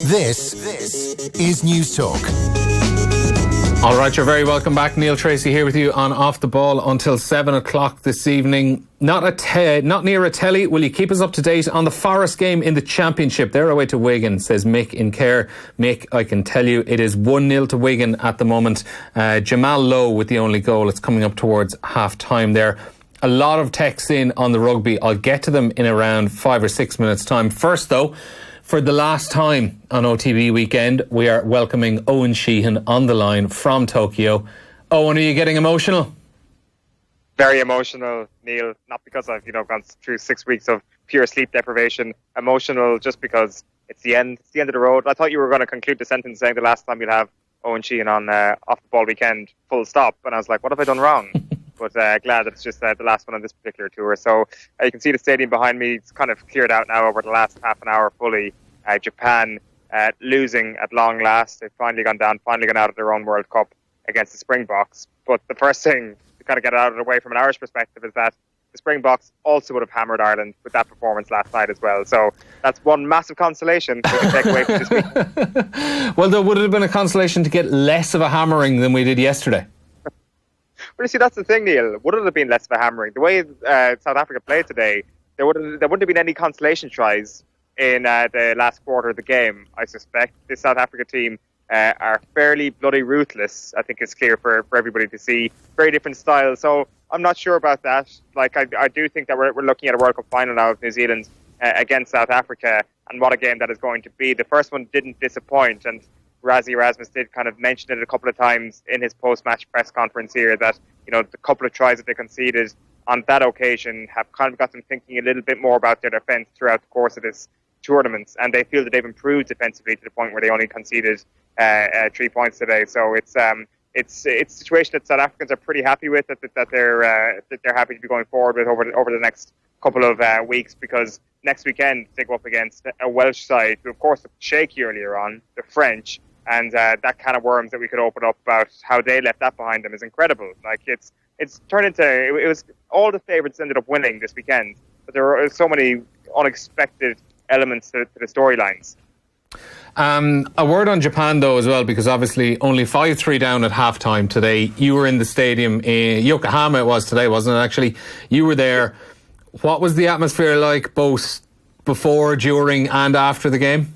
This is News Talk. All right, you're very welcome back. Neil Tracy here with you on Off the Ball until 7 o'clock this evening. Not near a telly. Will you keep us up to date on the Forest game in the Championship? They're away to Wigan, says Mick in Care. Mick, I can tell you it is 1-0 to Wigan at the moment. Jamal Lowe with the only goal. It's coming up towards half-time there. A lot of texts in on the rugby. I'll get to them in around 5 or 6 minutes' time. First, though, for the last time on OTB weekend, we are welcoming Eoin Sheahan on the line from Tokyo. Eoin, are you getting emotional? Very emotional, Neil. Not because I've gone through 6 weeks of pure sleep deprivation. Emotional just because it's the end. It's the end of the road. I thought you were going to conclude the sentence saying the last time you'd have Eoin Sheahan on Off the Ball weekend, full stop. And I was like, what have I done wrong? But glad that it's just the last one on this particular tour. So you can see the stadium behind me. It's kind of cleared out now over the last half an hour fully. Japan losing at long last. They've finally gone down, finally gone out of their own World Cup against the Springboks. But the first thing to kind of get out of the way from an Irish perspective is that the Springboks also would have hammered Ireland with that performance last night as well. So that's one massive consolation we can take away from this week. Well, there would have been a consolation to get less of a hammering than we did yesterday. Well, you see, that's the thing, Neil. Would it have been less of a hammering? The way South Africa played today, there wouldn't have been any consolation tries in the last quarter of the game, I suspect. This South Africa team are fairly bloody ruthless, I think it's clear for everybody to see. Very different styles, so I'm not sure about that. Like, I do think that we're looking at a World Cup final now of New Zealand against South Africa, and what a game that is going to be. The first one didn't disappoint, and Rassie Erasmus did kind of mention it a couple of times in his post-match press conference here that, the couple of tries that they conceded on that occasion have kind of got them thinking a little bit more about their defence throughout the course of this tournament, and they feel that they've improved defensively to the point where they only conceded 3 points today. So it's a situation that South Africans are pretty happy with, that they're happy to be going forward with over the next couple of weeks, because next weekend they go up against a Welsh side who, of course, looked shaky earlier on, the French, and that kind of worms that we could open up about how they left that behind them is incredible. Like, it's turned into, it was all the favourites ended up winning this weekend, but there were so many unexpected elements to the storylines. A word on Japan though as well, because obviously only 5-3 down at half-time today. You were in the stadium in Yokohama, it was today, wasn't it actually? You were there. What was the atmosphere like both before, during and after the game?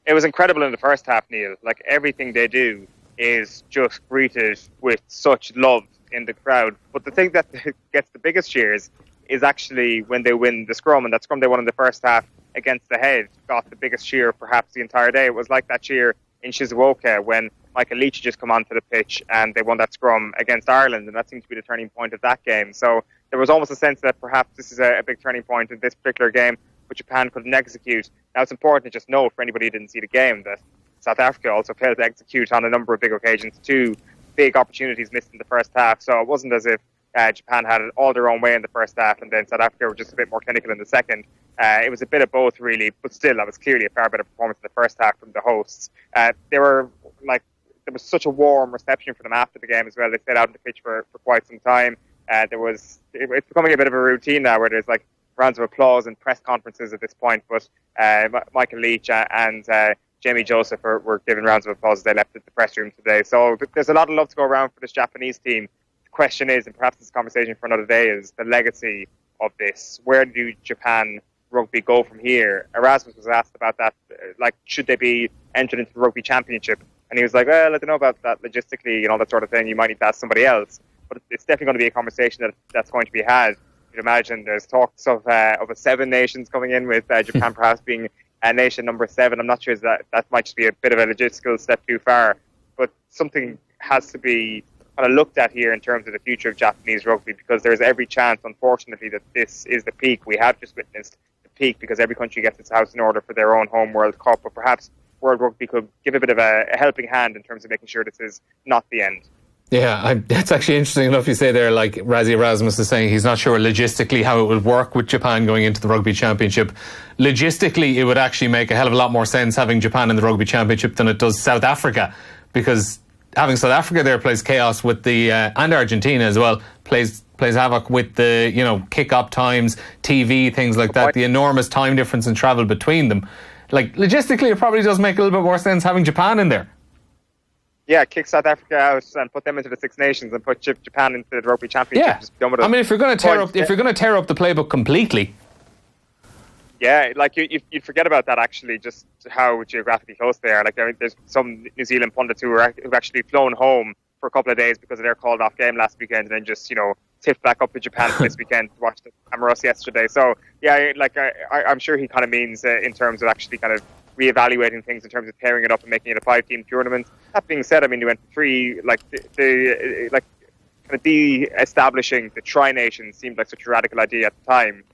It was incredible in the first half, Neil. Like, everything they do is just greeted with such love in the crowd. But the thing that gets the biggest cheers is actually when they win the scrum, and that scrum they won in the first half against the Head got the biggest cheer perhaps the entire day. It was like that cheer in Shizuoka when Michael Leach just come onto the pitch and they won that scrum against Ireland, and that seemed to be the turning point of that game. So there was almost a sense that perhaps this is a big turning point in this particular game, which Japan couldn't execute. Now, it's important to just know, for anybody who didn't see the game, that South Africa also failed to execute on a number of big occasions. 2 big opportunities missed in the first half, so it wasn't as if Japan had it all their own way in the first half and then South Africa were just a bit more clinical in the second. It was a bit of both, really, but still, that was clearly a far better performance in the first half from the hosts. There was such a warm reception for them after the game as well. They stayed out on the pitch for quite some time. It's becoming a bit of a routine now where there's like rounds of applause and press conferences at this point, but Michael Leach and Jamie Joseph were given rounds of applause as they left the press room today. So there's a lot of love to go around for this Japanese team. The question is, and perhaps this is a conversation for another day, is the legacy of this. Where do Japan rugby go from here? Erasmus was asked about that, like, should they be entered into the Rugby Championship? And he was like, well, I don't know about that logistically, that sort of thing. You might need to ask somebody else. But it's definitely going to be a conversation that's going to be had. You'd imagine there's talks of a 7 nations coming in, with Japan perhaps being nation number 7. I'm not sure that might just be a bit of a logistical step too far. But something has to be kind of looked at here in terms of the future of Japanese rugby, because there's every chance, unfortunately, that this is the peak. We have just witnessed the peak because every country gets its house in order for their own home World Cup. But perhaps World Rugby could give a bit of a helping hand in terms of making sure this is not the end. Yeah, that's actually interesting enough you say there, like Rassie Erasmus is saying he's not sure logistically how it would work with Japan going into the Rugby Championship. Logistically, it would actually make a hell of a lot more sense having Japan in the Rugby Championship than it does South Africa, because having South Africa there plays chaos with the, and Argentina as well, plays havoc with the, kick-up times, TV, things like that, the enormous time difference and travel between them. like logistically, it probably does make a little bit more sense having Japan in there. Yeah, kick South Africa out and put them into the Six Nations and put Japan into the Rugby Championship. Yeah, Just be done with it. I mean, if you're going to tear up the playbook completely. Yeah, like you'd forget about that actually, just how geographically close they are. Like there's some New Zealand pundits who've actually flown home for a couple of days because of their called off game last weekend, and then just tipped back up to Japan for this weekend to watch the Amoros yesterday. So yeah, like I'm sure he kind of means in terms of actually kind of reevaluating things in terms of tearing it up and making it a 5-team tournament. That being said, I mean, they went 3, like kind of de-establishing the Tri-Nation seemed like such a radical idea at the time.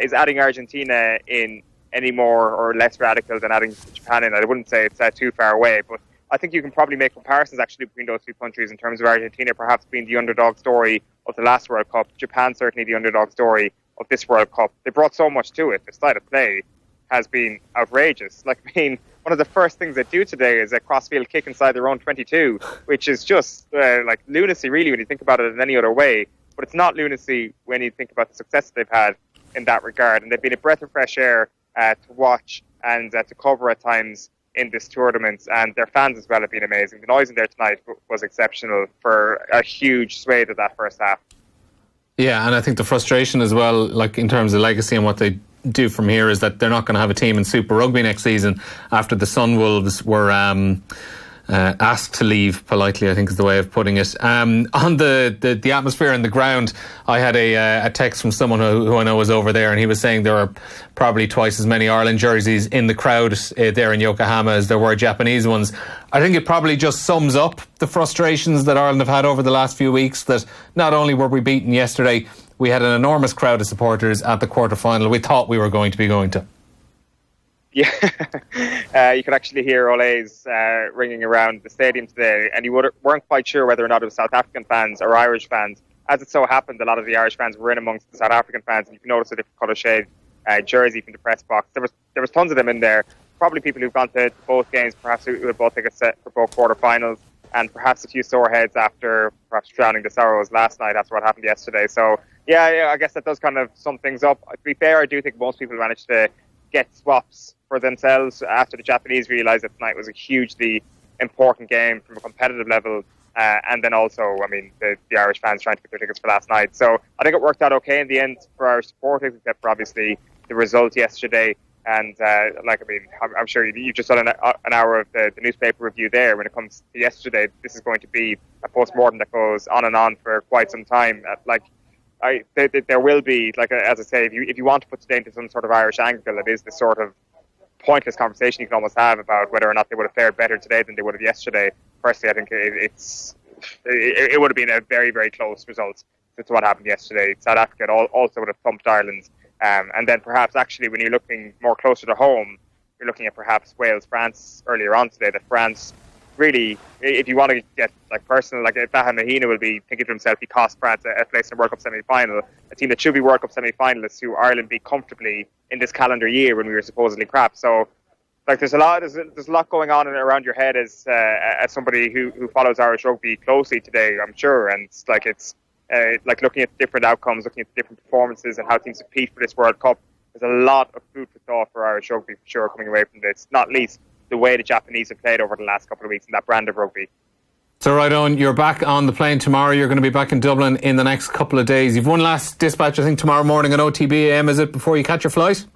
Is adding Argentina in any more or less radical than adding Japan in? I wouldn't say it's too far away, but I think you can probably make comparisons actually between those two countries in terms of Argentina perhaps being the underdog story of the last World Cup, Japan certainly the underdog story of this World Cup. They brought so much to it. The style of play has been outrageous. Like, I mean, one of the first things they do today is a crossfield kick inside their own 22, which is just like lunacy really when you think about it in any other way. But it's not lunacy when you think about the success they've had in that regard. And they've been a breath of fresh air to watch and to cover at times in this tournament. And their fans as well have been amazing. The noise in there tonight was exceptional for a huge swathe of that first half. Yeah, and I think the frustration as well, like in terms of legacy and what they do from here, is that they're not going to have a team in Super Rugby next season after the Sunwolves were asked to leave, politely, I think is the way of putting it. On the atmosphere and the ground, I had a text from someone who I know was over there, and he was saying there are probably twice as many Ireland jerseys in the crowd there in Yokohama as there were Japanese ones. I think it probably just sums up the frustrations that Ireland have had over the last few weeks, that not only were we beaten yesterday, we had an enormous crowd of supporters at the quarter-final we thought we were going to be going to. Yeah, you could actually hear Ole's ringing around the stadium today, and you weren't quite sure whether or not it was South African fans or Irish fans. As it so happened, a lot of the Irish fans were in amongst the South African fans, and you can notice a different colour shade jersey from the press box. There was tons of them in there. Probably people who've gone to both games, perhaps who had both tickets set for both quarterfinals, and perhaps a few sore heads after perhaps drowning the sorrows last night after what happened yesterday. So yeah, I guess that does kind of sum things up. To be fair, I do think most people managed to get swaps for themselves after the Japanese realised that tonight was a hugely important game from a competitive level, and then also, I mean, the Irish fans trying to get their tickets for last night. So I think it worked out okay in the end for our supporters, except for obviously the result yesterday. And I'm sure you just done an hour of the newspaper review there. When it comes to yesterday, this is going to be a post-mortem that goes on and on for quite some time. There will be, like, as I say, if you want to put today into some sort of Irish angle, it is the sort of pointless conversation you can almost have about whether or not they would have fared better today than they would have yesterday. Personally, I think it would have been a very, very close result to what happened yesterday. South Africa also would have thumped Ireland. And then perhaps actually when you're looking more closer to home, you're looking at perhaps Wales-France earlier on today, that France really, if you want to get like personal, like Fahan Mahina will be thinking to himself, he cost France a place in a World Cup semi-final, a team that should be World Cup semi-finalists who Ireland beat comfortably in this calendar year when we were supposedly crap. So like there's a lot going on around your head as somebody who follows Irish rugby closely today, I'm sure, and it's like looking at different outcomes, looking at different performances and how teams compete for this World Cup. There's a lot of food for thought for Irish rugby for sure coming away from this, not least the way the Japanese have played over the last couple of weeks in that brand of rugby. So right on, you're back on the plane tomorrow. You're going to be back in Dublin in the next couple of days. You've one last dispatch, I think, tomorrow morning on OTB AM, is it, before you catch your flight?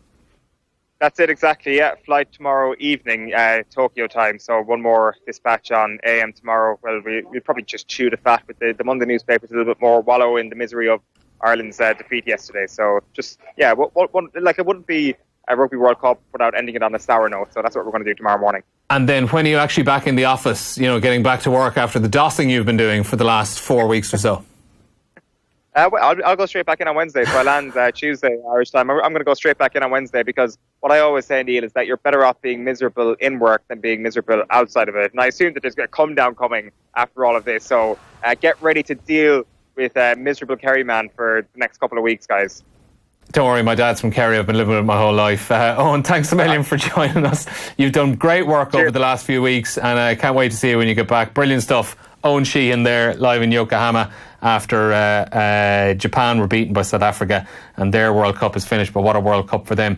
That's it, exactly, yeah. Flight tomorrow evening, Tokyo time. So one more dispatch on AM tomorrow. Well, we'll probably just chew the fat with the Monday newspapers a little bit more, wallow in the misery of Ireland's defeat yesterday. So just, yeah, it wouldn't be a Rugby World Cup without ending it on a sour note. So that's what we're going to do tomorrow morning. And then when are you actually back in the office, getting back to work after the dossing you've been doing for the last 4 weeks or so? I'll go straight back in on Wednesday. So I land Tuesday Irish time. I'm going to go straight back in on Wednesday because what I always say, Neil, is that you're better off being miserable in work than being miserable outside of it. And I assume that there's a come down coming after all of this. So get ready to deal with miserable Kerryman for the next couple of weeks, guys. Don't worry, my dad's from Kerry. I've been living with it my whole life. Eoin, thanks a million for joining us. You've done great work over the last few weeks, and I can't wait to see you when you get back. Brilliant stuff. Eoin Sheahan there, live in Yokohama after Japan were beaten by South Africa, and their World Cup is finished. But what a World Cup for them.